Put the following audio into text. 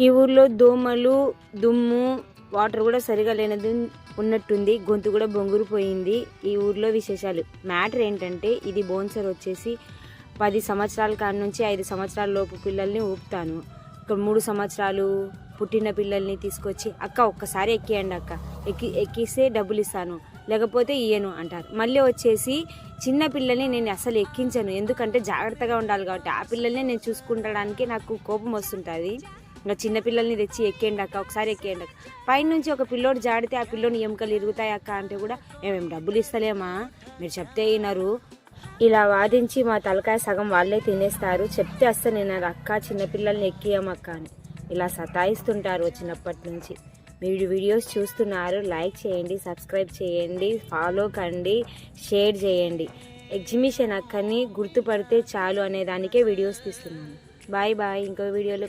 ఈ ఊర్లో దోమలు దుమ్ము వాటర్ కూడా సరిగా లేనది ఉన్నట్టుంది. గొంతు కూడా బొంగురుపోయింది. ఈ ఊర్లో విశేషాలు. మ్యాటర్ ఏంటంటే ఇది బోన్సర్ వచ్చేసి 10 సంవత్సరాల కాడి నుంచి 5 సంవత్సరాల లోపు పిల్లల్ని ఊపుతాను. ఇక్కడ 3 సంవత్సరాలు పుట్టిన పిల్లల్ని తీసుకొచ్చి అక్క ఒక్కసారి ఎక్కియండి అక్క, ఎక్కిస్తే డబ్బులు ఇస్తాను, లేకపోతే ఇయ్యను అంటారు. మళ్ళీ వచ్చేసి చిన్న పిల్లల్ని నేను అసలు ఎక్కించను, ఎందుకంటే జాగ్రత్తగా ఉండాలి కాబట్టి. ఆ పిల్లల్ని నేను చూసుకుంటడానికి నాకు కోపం వస్తుంటుంది. ఇంకా చిన్నపిల్లల్ని తెచ్చి ఎక్కేయండి అక్క, ఒకసారి ఎక్కేయండి అక్క. పైనుంచి ఒక పిల్లోడు జాడితే ఆ పిల్లోని ఎముకలు ఇరుగుతాయి అక్క అంటే కూడా మేము డబ్బులు ఇస్తలేమా, మీరు చెప్తే వినరు, ఇలా వాదించి మా తలకాయ సగం వాళ్ళే తినేస్తారు. చెప్తే అస్సలు నేను అక్క చిన్నపిల్లల్ని ఎక్కియమక్క అని ఇలా సతాయిస్తుంటారు చిన్నప్పటి నుంచి. మీరు వీడియోస్ చూస్తున్నారు, లైక్ చేయండి, సబ్స్క్రైబ్ చేయండి, ఫాలో కండి, షేర్ చేయండి. ఎగ్జిబిషన్ అక్కని గుర్తుపడితే చాలు అనే దానికే వీడియోస్ తీస్తున్నాను. Bye bye. ఇంకో వీడియోలో